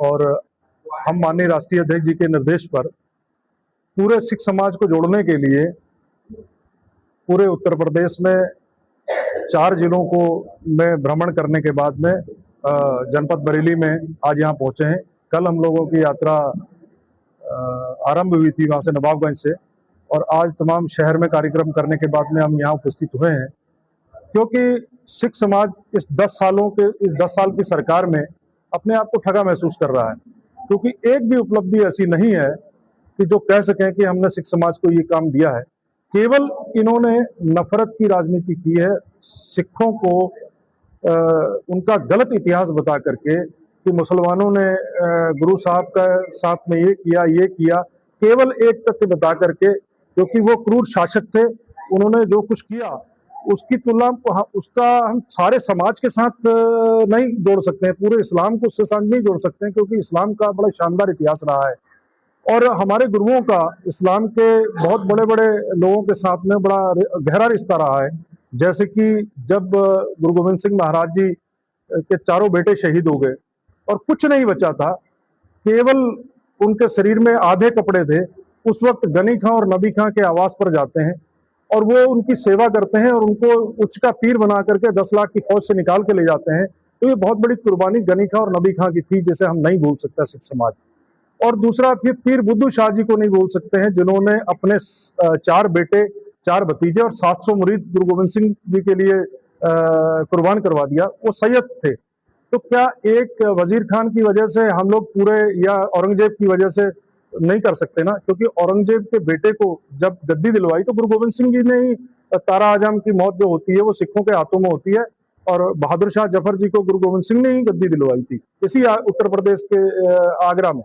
और हम माननीय राष्ट्रीय अध्यक्ष जी के निर्देश पर पूरे सिख समाज को जोड़ने के लिए पूरे उत्तर प्रदेश में 4 जिलों को में भ्रमण करने के बाद में जनपद बरेली में आज यहाँ पहुंचे हैं। कल हम लोगों की यात्रा आरंभ हुई थी वहाँ से नवाबगंज से, और आज तमाम शहर में कार्यक्रम करने के बाद में हम यहाँ उपस्थित हुए हैं, क्योंकि सिख समाज इस 10 साल की सरकार में अपने आप को ठगा महसूस कर रहा है, क्योंकि एक भी उपलब्धि ऐसी नहीं है कि जो कह सकें कि हमने सिख समाज को ये काम दिया है। केवल इन्होंने नफरत की राजनीति की है, सिखों को उनका गलत इतिहास बता करके कि मुसलमानों ने गुरु साहब का साथ में ये किया, केवल एक तथ्य बता करके, क्योंकि वो क्रूर शासक थे, उन्होंने जो कुछ किया उसकी तुलना उसका हम सारे समाज के साथ नहीं जोड़ सकते हैं, पूरे इस्लाम को उसके साथ नहीं जोड़ सकते हैं, क्योंकि इस्लाम का बड़ा शानदार इतिहास रहा है और हमारे गुरुओं का इस्लाम के बहुत बड़े बड़े लोगों के साथ में बड़ा गहरा रिश्ता रहा है। जैसे कि जब गुरु गोविंद सिंह महाराज जी के चारों बेटे शहीद हो गए और कुछ नहीं बचा था, केवल उनके शरीर में आधे कपड़े थे, उस वक्त गनी खां और नबी खां के आवास पर जाते हैं और वो उनकी सेवा करते हैं और उनको उच्च का पीर बना करके 10 लाख की फौज से निकाल के ले जाते हैं। तो ये बहुत बड़ी कुर्बानी गनी खां और नबी खां की थी, जिसे हम नहीं भूल सकता सिख समाज। और दूसरा फिर पीर बुद्धू शाह जी को नहीं भूल सकते हैं, जिन्होंने अपने 4 बेटे, 4 भतीजे और 700 मुरीद गुरु गोविंद सिंह जी के लिए कुर्बान करवा दिया। वो सैयद थे। तो क्या एक वजीर खान की वजह से हम लोग पूरे, या औरंगजेब की वजह से नहीं कर सकते ना? क्योंकि औरंगजेब के बेटे को जब गद्दी दिलवाई तो गुरु गोविंद सिंह जी ने ही, तारा आजम की मौत जो होती है वो सिखों के हाथों में होती है, और बहादुर शाह जफर जी को गुरु गोविंद सिंह ने ही गद्दी दिलवाई थी, इसी उत्तर प्रदेश के आगरा में।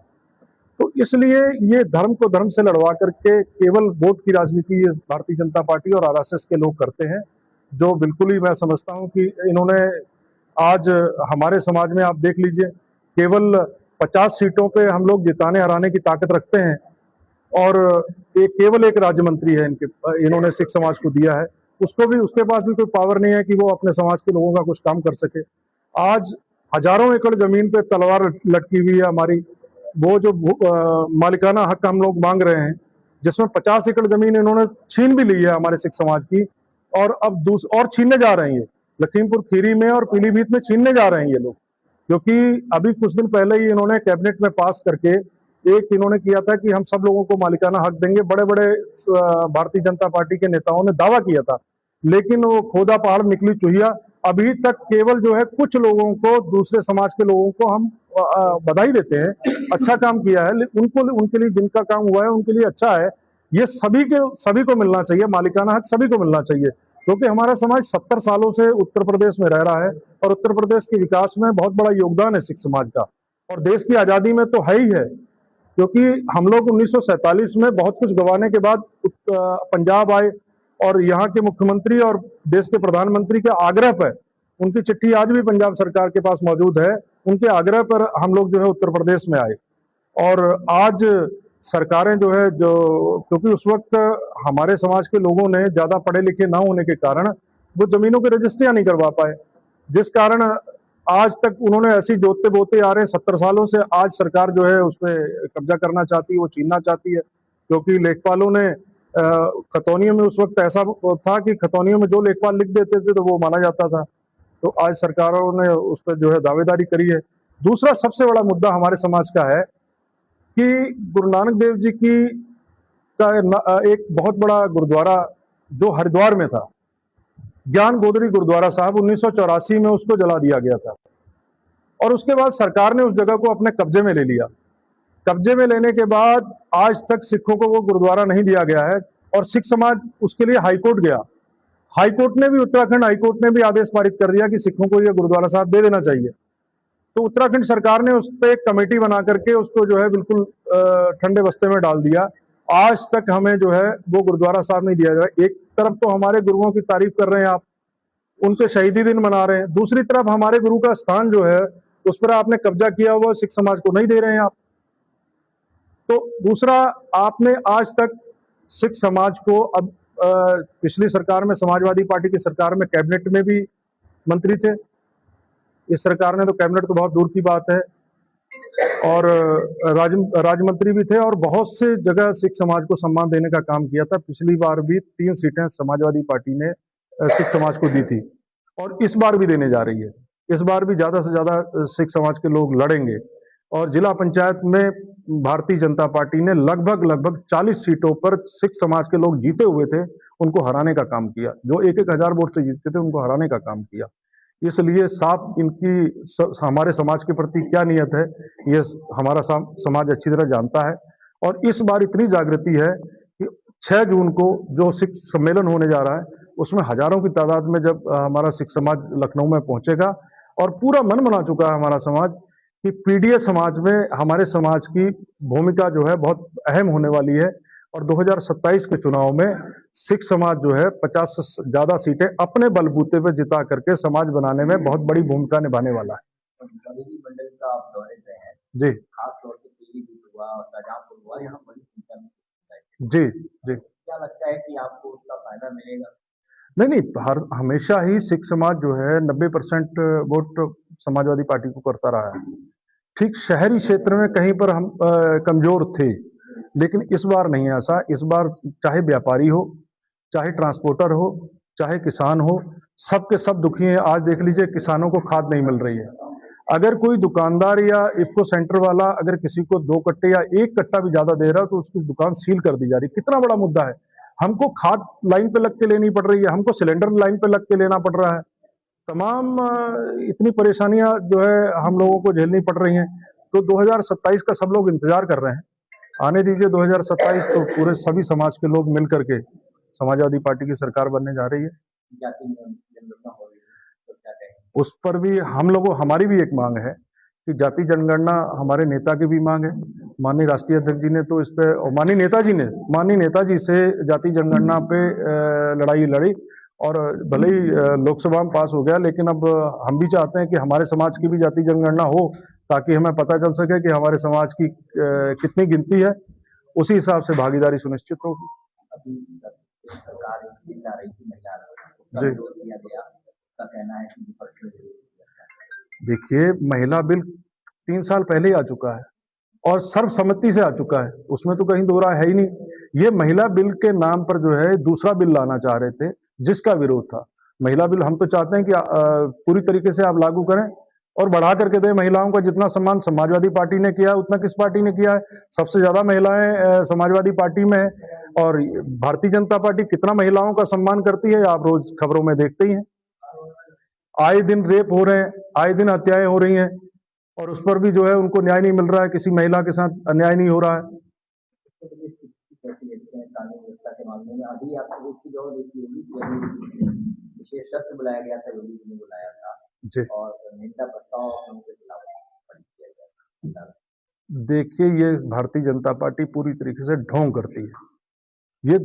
तो इसलिए ये धर्म को धर्म से लड़वा करके केवल वोट की राजनीति ये भारतीय जनता पार्टी और आरएसएस के लोग करते हैं, जो बिल्कुल ही मैं समझता हूं कि इन्होंने आज हमारे समाज में आप देख लीजिए, केवल 50 सीटों पे हम लोग जिताने हराने की ताकत रखते हैं, और केवल एक राज्य मंत्री है इन्होंने सिख समाज को दिया है, उसके पास भी कोई पावर नहीं है कि वो अपने समाज के लोगों का कुछ काम कर सके। आज हजारों एकड़ जमीन पे तलवार लटकी हुई है हमारी, वो जो मालिकाना हक हम लोग मांग रहे हैं, जिसमें 50 एकड़ जमीन इन्होंने छीन भी ली है हमारे सिख समाज की, और अब और छीनने जा रहे हैं। लखीमपुर खीरी में और पीलीभीत में छीनने जा रहे हैं ये लोग, क्योंकि अभी कुछ दिन पहले ही इन्होंने कैबिनेट में पास करके एक इन्होंने किया था कि हम सब लोगों को मालिकाना हक देंगे। बड़े बड़े भारतीय जनता पार्टी के नेताओं ने दावा किया था, लेकिन वो खोदा पहाड़ निकली चूहिया। अभी तक केवल जो है कुछ लोगों को, दूसरे समाज के लोगों को हम बधाई देते हैं, अच्छा काम किया है, उनके लिए जिनका काम हुआ है उनके लिए अच्छा है। ये सभी को मिलना चाहिए, मालिकाना हक सभी को मिलना चाहिए, क्योंकि हमारा समाज 70 सालों से उत्तर प्रदेश में रह रहा है और उत्तर प्रदेश के विकास में बहुत बड़ा योगदान है सिख समाज का, और देश की आजादी में तो है ही है, क्योंकि हम लोग 1947 में बहुत कुछ गंवाने के बाद पंजाब आए, और यहाँ के मुख्यमंत्री और देश के प्रधानमंत्री के आग्रह पर, उनकी चिट्ठी आज भी पंजाब सरकार के पास मौजूद है, उनके आग्रह पर हम लोग जो है उत्तर प्रदेश में आए। और आज सरकारें जो है, क्योंकि उस वक्त हमारे समाज के लोगों ने ज्यादा पढ़े लिखे ना होने के कारण वो जमीनों की रजिस्ट्रियां नहीं करवा पाए, जिस कारण आज तक उन्होंने ऐसी जोतते बोते आ रहे हैं 70 सालों से। आज सरकार जो है उस पर कब्जा करना चाहती है, वो छीनना चाहती है, क्योंकि लेखपालों ने खतौनियों में उस वक्त ऐसा था कि खतौनियों में जो लेखपाल लिख देते थे तो वो माना जाता था। तो आज सरकारों ने उस पर जो है दावेदारी करी है। दूसरा सबसे बड़ा मुद्दा हमारे समाज का है कि गुरु नानक देव जी की एक बहुत बड़ा गुरुद्वारा जो हरिद्वार में था, ज्ञान गोदरी गुरुद्वारा साहब, 1984 में उसको जला दिया गया था, और उसके बाद सरकार ने उस जगह को अपने कब्जे में ले लिया। कब्जे में लेने के बाद आज तक सिखों को वो गुरुद्वारा नहीं दिया गया है, और सिख समाज उसके लिए हाईकोर्ट गया। हाईकोर्ट ने भी, उत्तराखंड हाईकोर्ट ने भी आदेश पारित कर दिया कि सिखों को ये गुरुद्वारा साहब दे देना चाहिए। तो उत्तराखंड सरकार ने उस पर एक कमेटी बना करके उसको जो है बिल्कुल ठंडे बस्ते में डाल दिया। आज तक हमें जो है वो गुरुद्वारा साहब नहीं दिया जाए। एक तरफ तो हमारे गुरुओं की तारीफ कर रहे हैं आप, उनके शहीदी दिन मना रहे हैं, दूसरी तरफ हमारे गुरु का स्थान जो है उस पर आपने कब्जा किया हुआ सिख समाज को नहीं दे रहे हैं आप। तो दूसरा, आपने आज तक सिख समाज को, अब पिछली सरकार में, समाजवादी पार्टी की सरकार में कैबिनेट में भी मंत्री थे, इस सरकार ने तो कैबिनेट तो बहुत दूर की बात है, और राज्य मंत्री भी थे और बहुत से जगह सिख समाज को सम्मान देने का काम किया था। पिछली बार भी 3 सीटें समाजवादी पार्टी ने सिख समाज को दी थी और इस बार भी देने जा रही है। इस बार भी ज्यादा से ज्यादा सिख समाज के लोग लड़ेंगे और जिला पंचायत में भारतीय जनता पार्टी ने लगभग 40 सीटों पर सिख समाज के लोग जीते हुए थे, उनको हराने का काम किया। जो 1-1 हजार वोट से जीतते थे उनको हराने का काम किया। इसलिए साफ इनकी हमारे समाज के प्रति क्या नियत है, ये हमारा समाज अच्छी तरह जानता है। और इस बार इतनी जागृति है कि 6 जून को जो सिख सम्मेलन होने जा रहा है, उसमें हजारों की तादाद में जब हमारा सिख समाज लखनऊ में पहुंचेगा और पूरा मन बना चुका है हमारा समाज कि पीडीए समाज में हमारे समाज की भूमिका जो है बहुत अहम होने वाली है और 2027 के चुनाव में सिख समाज जो है 50 से ज्यादा सीटें अपने बलबूते पे जिता करके समाज बनाने में बहुत बड़ी भूमिका निभाने वाला है। मंडल का आप दौरे पे हैं जी, खास तौर से पीलीभीत हुआ और शाहजहांपुर हुआ, यहाँ बड़ी संख्या में जी, जी। क्या लगता है कि आपको उसका फायदा मिलेगा? नहीं, हमेशा ही सिख समाज जो है 90% वोट समाजवादी पार्टी को करता रहा है। ठीक शहरी क्षेत्र में कहीं पर हम कमजोर थे, लेकिन इस बार नहीं है ऐसा। इस बार चाहे व्यापारी हो, चाहे ट्रांसपोर्टर हो, चाहे किसान हो, सब के सब दुखी हैं। आज देख लीजिए किसानों को खाद नहीं मिल रही है। अगर कोई दुकानदार या इफ्को सेंटर वाला अगर किसी को 2 कट्टे या 1 कट्टा भी ज्यादा दे रहा है तो उसकी दुकान सील कर दी जा रही है। कितना बड़ा मुद्दा है। हमको खाद लाइन पे लग के लेनी पड़ रही है, हमको सिलेंडर लाइन पे लग के लेना पड़ रहा है। तमाम इतनी परेशानियां जो है हम लोगों को झेलनी पड़ रही हैं। तो 2027 का सब लोग इंतजार कर रहे हैं। आने दीजिए 2027, तो पूरे सभी समाज के लोग मिल करके समाजवादी पार्टी की सरकार बनने जा रही है। उस पर भी हमारी भी एक मांग है कि जाति जनगणना हमारे नेता की भी मांग है। माननीय राष्ट्रीय अध्यक्ष जी ने तो इस पे और माननीय नेताजी से जाति जनगणना पे लड़ाई लड़ी और भले ही लोकसभा में पास हो गया, लेकिन अब हम भी चाहते हैं कि हमारे समाज की भी जाति जनगणना हो ताकि हमें पता चल सके कि हमारे समाज की कितनी गिनती है, उसी हिसाब से भागीदारी सुनिश्चित होगी। अभी सरकार ला रही थी महिला जी, किया गया, उसका कहना है कि देखिए महिला बिल 3 साल पहले ही आ चुका है और सर्वसम्मति से आ चुका है, उसमें तो कहीं दो राय है ही नहीं। ये महिला बिल के नाम पर जो है दूसरा बिल लाना चाह रहे थे जिसका विरोध था। महिला बिल हम तो चाहते हैं कि पूरी तरीके से आप लागू करें और बढ़ा करके दें। महिलाओं का जितना सम्मान समाजवादी पार्टी ने किया उतना किस पार्टी ने किया है? सबसे ज्यादा महिलाएं समाजवादी पार्टी में है और भारतीय जनता पार्टी कितना महिलाओं का सम्मान करती है आप रोज खबरों में देखते ही हैं। आए दिन रेप हो रहे हैं, आए दिन हत्याएं हो रही हैं और उस पर भी जो है उनको न्याय नहीं मिल रहा है, किसी महिला के साथ अन्याय नहीं हो रहा है। अभी आपको एक चीज और देखी होगी कि अभी विशेष सत्र बुलाया गया था, योगी जी ने बुलाया था जी, और नेता प्रस्ताव उनके खिलाफ किया गया। देखिए ये भारतीय जनता पार्टी पूरी तरीके से ढोंग करती है। ये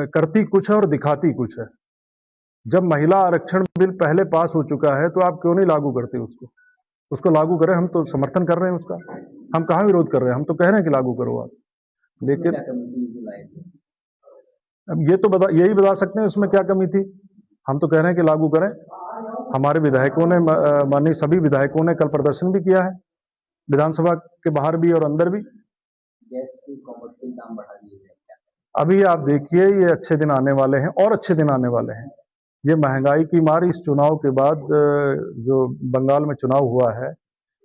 करती कुछ है और दिखाती कुछ है। जब महिला आरक्षण बिल पहले पास हो चुका है तो आप क्यों नहीं लागू करते उसको लागू करें। हम तो समर्थन कर रहे हैं उसका, हम कहाँ विरोध कर रहे हैं, हम तो कह रहे हैं कि लागू करो आप। लेकिन अब ये तो यही बता सकते हैं उसमें क्या कमी थी। हम तो कह रहे हैं कि लागू करें। हमारे विधायकों ने माननीय सभी विधायकों ने कल प्रदर्शन भी किया है, विधानसभा के बाहर भी और अंदर भी। अभी आप देखिए ये अच्छे दिन आने वाले हैं और अच्छे दिन आने वाले हैं। ये महंगाई की मार इस चुनाव के बाद जो बंगाल में चुनाव हुआ है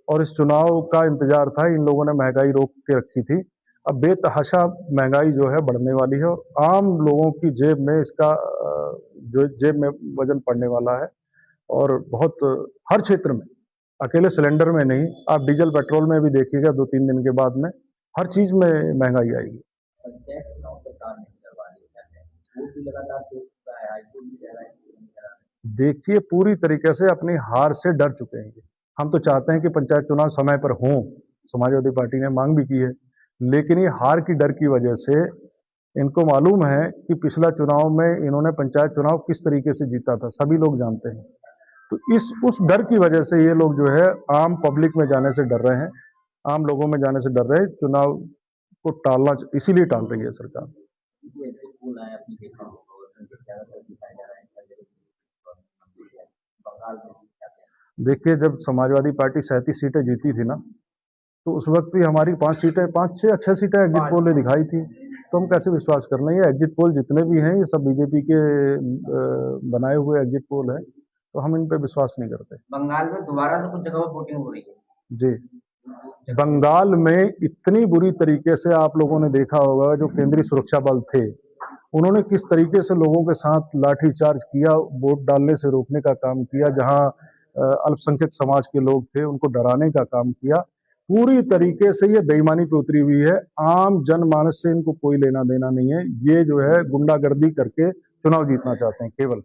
और इस चुनाव का इंतजार था, इन लोगों ने महंगाई रोक के रखी थी। अब बेतहाशा महंगाई जो है बढ़ने वाली है और आम लोगों की जेब में इसका जो जेब में वजन पड़ने वाला है और बहुत हर क्षेत्र में, अकेले सिलेंडर में नहीं, आप डीजल पेट्रोल में भी देखिएगा 2-3 दिन के बाद में हर चीज में महंगाई आएगी। देखिए पूरी तरीके से अपनी हार से डर चुके हैं। हम तो चाहते हैं कि पंचायत चुनाव समय पर हों, समाजवादी पार्टी ने मांग भी की है, लेकिन ये हार की डर की वजह से इनको मालूम है कि पिछला चुनाव में इन्होंने पंचायत चुनाव किस तरीके से जीता था, सभी लोग जानते हैं। तो उस डर की वजह से ये लोग जो है आम पब्लिक में जाने से डर रहे हैं, आम लोगों में जाने से डर रहे हैं। चुनाव को टालना इसीलिए टाल रही है सरकार। देखिए जब समाजवादी पार्टी 37 सीटें जीती थी ना, तो उस वक्त भी हमारी 5 सीटें एग्जिट पोल ने दिखाई थी। तो हम कैसे विश्वास कर लें? ये एग्जिट पोल जितने भी हैं ये सब बीजेपी के बनाए हुए एग्जिट पोल हैं, तो हम इन पे विश्वास नहीं करते। बंगाल में दोबारा से कुछ जगह पर वोटिंग हो रही है। जी, बंगाल में इतनी बुरी तरीके से आप लोगों ने देखा होगा, जो केंद्रीय सुरक्षा बल थे उन्होंने किस तरीके से लोगों के साथ लाठीचार्ज किया, वोट डालने से रोकने का काम किया, जहां अल्पसंख्यक समाज के लोग थे उनको डराने का काम किया। पूरी तरीके से ये बेईमानी पे उतरी हुई है। आम जनमानस से इनको कोई लेना देना नहीं है। ये जो है गुंडागर्दी करके चुनाव जीतना चाहते हैं केवल।